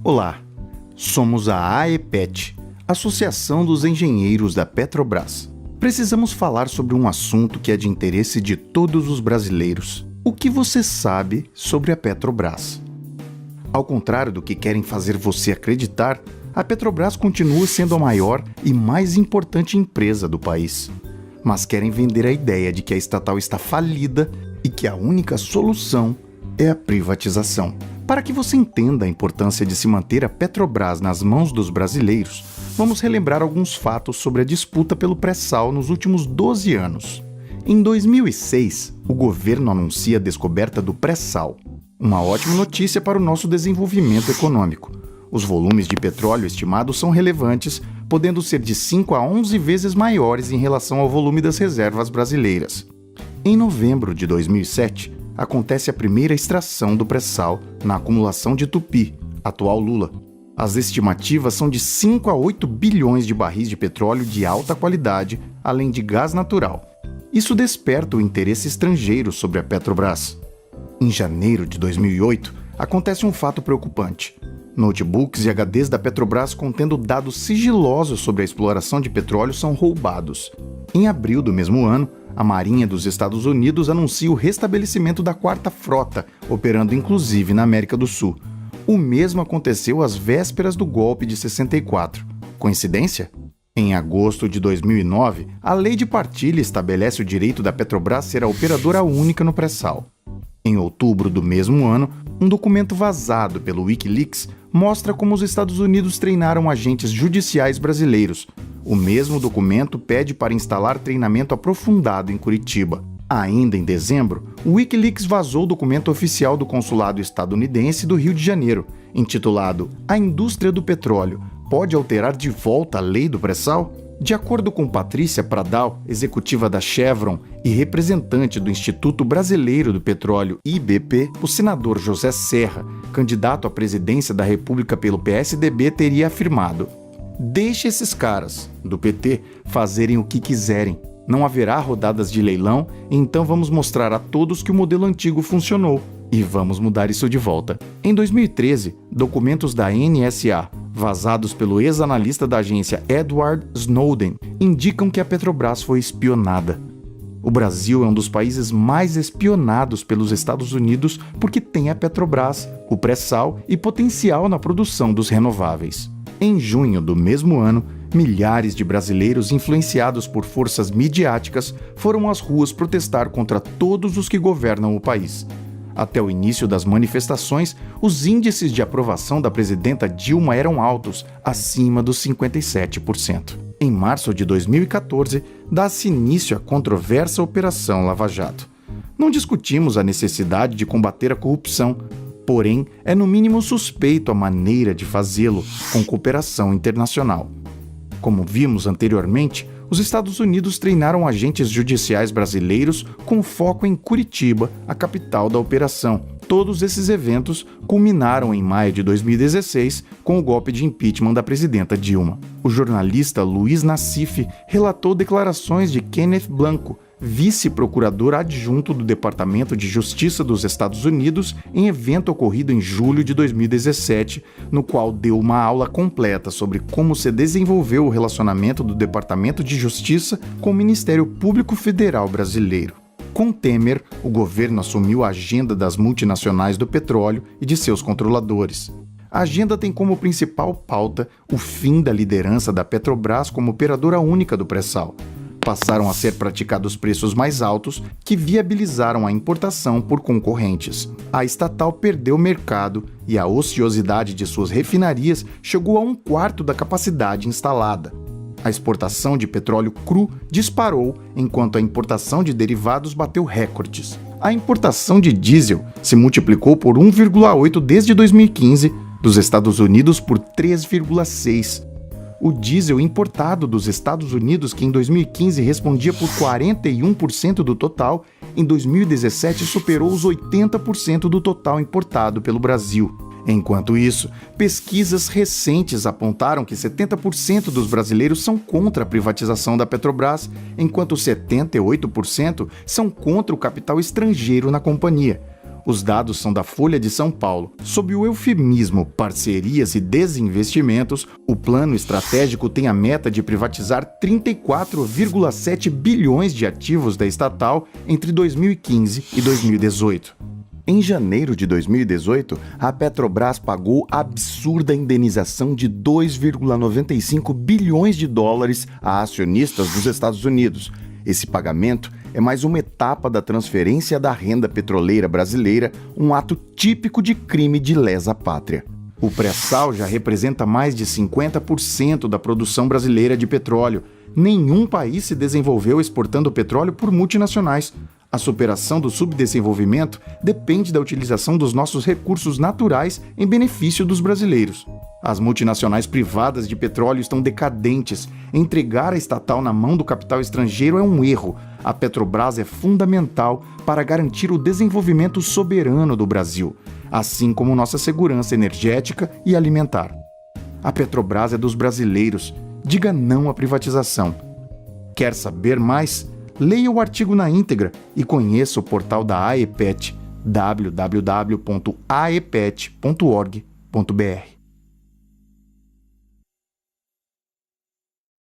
Olá, somos a AEPET, Associação dos Engenheiros da Petrobras. Precisamos falar sobre um assunto que é de interesse de todos os brasileiros. O que você sabe sobre a Petrobras? Ao contrário do que querem fazer você acreditar, a Petrobras continua sendo a maior e mais importante empresa do país. Mas querem vender a ideia de que a estatal está falida e que a única solução é a privatização. Para que você entenda a importância de se manter a Petrobras nas mãos dos brasileiros, vamos relembrar alguns fatos sobre a disputa pelo pré-sal nos últimos 12 anos. Em 2006, o governo anuncia a descoberta do pré-sal. Uma ótima notícia para o nosso desenvolvimento econômico. Os volumes de petróleo estimados são relevantes, podendo ser de 5 a 11 vezes maiores em relação ao volume das reservas brasileiras. Em novembro de 2007, acontece a primeira extração do pré-sal na acumulação de Tupi, atual Lula. As estimativas são de 5 a 8 bilhões de barris de petróleo de alta qualidade, além de gás natural. Isso desperta o interesse estrangeiro sobre a Petrobras. Em janeiro de 2008, acontece um fato preocupante. Notebooks e HDs da Petrobras contendo dados sigilosos sobre a exploração de petróleo são roubados. Em abril do mesmo ano, a Marinha dos Estados Unidos anuncia o restabelecimento da Quarta Frota, operando inclusive na América do Sul. O mesmo aconteceu às vésperas do golpe de 64. Coincidência? Em agosto de 2009, a Lei de Partilha estabelece o direito da Petrobras ser a operadora única no pré-sal. Em outubro do mesmo ano, um documento vazado pelo Wikileaks mostra como os Estados Unidos treinaram agentes judiciais brasileiros. O mesmo documento pede para instalar treinamento aprofundado em Curitiba. Ainda em dezembro, o Wikileaks vazou o documento oficial do consulado estadunidense do Rio de Janeiro, intitulado A Indústria do Petróleo pode alterar de volta a lei do pré-sal? De acordo com Patrícia Pradal, executiva da Chevron e representante do Instituto Brasileiro do Petróleo, IBP, o senador José Serra, candidato à presidência da República pelo PSDB, teria afirmado: "Deixe esses caras, do PT, fazerem o que quiserem. Não haverá rodadas de leilão, então vamos mostrar a todos que o modelo antigo funcionou e vamos mudar isso de volta." Em 2013, documentos da NSA, vazados pelo ex-analista da agência Edward Snowden, indicam que a Petrobras foi espionada. O Brasil é um dos países mais espionados pelos Estados Unidos porque tem a Petrobras, o pré-sal e potencial na produção dos renováveis. Em junho do mesmo ano, milhares de brasileiros influenciados por forças midiáticas foram às ruas protestar contra todos os que governam o país. Até o início das manifestações, os índices de aprovação da presidenta Dilma eram altos, acima dos 57%. Em março de 2014, dá-se início à controversa Operação Lava Jato. Não discutimos a necessidade de combater a corrupção, porém, é no mínimo suspeito a maneira de fazê-lo, com cooperação internacional. Como vimos anteriormente, os Estados Unidos treinaram agentes judiciais brasileiros com foco em Curitiba, a capital da operação. Todos esses eventos culminaram em maio de 2016 com o golpe de impeachment da presidenta Dilma. O jornalista Luiz Nassif relatou declarações de Kenneth Blanco, vice-procurador adjunto do Departamento de Justiça dos Estados Unidos, em evento ocorrido em julho de 2017, no qual deu uma aula completa sobre como se desenvolveu o relacionamento do Departamento de Justiça com o Ministério Público Federal brasileiro. Com Temer, o governo assumiu a agenda das multinacionais do petróleo e de seus controladores. A agenda tem como principal pauta o fim da liderança da Petrobras como operadora única do pré-sal. Passaram a ser praticados preços mais altos que viabilizaram a importação por concorrentes. A estatal perdeu mercado e a ociosidade de suas refinarias chegou a 1/4 da capacidade instalada. A exportação de petróleo cru disparou, enquanto a importação de derivados bateu recordes. A importação de diesel se multiplicou por 1,8 desde 2015, dos Estados Unidos por 3,6. O diesel importado dos Estados Unidos, que em 2015 respondia por 41% do total, em 2017 superou os 80% do total importado pelo Brasil. Enquanto isso, pesquisas recentes apontaram que 70% dos brasileiros são contra a privatização da Petrobras, enquanto 78% são contra o capital estrangeiro na companhia. Os dados são da Folha de São Paulo. Sob o eufemismo parcerias e desinvestimentos, o plano estratégico tem a meta de privatizar 34,7 bilhões de ativos da estatal entre 2015 e 2018. Em janeiro de 2018, a Petrobras pagou a absurda indenização de 2,95 bilhões de dólares a acionistas dos Estados Unidos. Esse pagamento é mais uma etapa da transferência da renda petroleira brasileira, um ato típico de crime de lesa pátria. O pré-sal já representa mais de 50% da produção brasileira de petróleo. Nenhum país se desenvolveu exportando petróleo por multinacionais. A superação do subdesenvolvimento depende da utilização dos nossos recursos naturais em benefício dos brasileiros. As multinacionais privadas de petróleo estão decadentes. Entregar a estatal na mão do capital estrangeiro é um erro. A Petrobras é fundamental para garantir o desenvolvimento soberano do Brasil, assim como nossa segurança energética e alimentar. A Petrobras é dos brasileiros. Diga não à privatização. Quer saber mais? Leia o artigo na íntegra e conheça o portal da AEPET, www.aepet.org.br.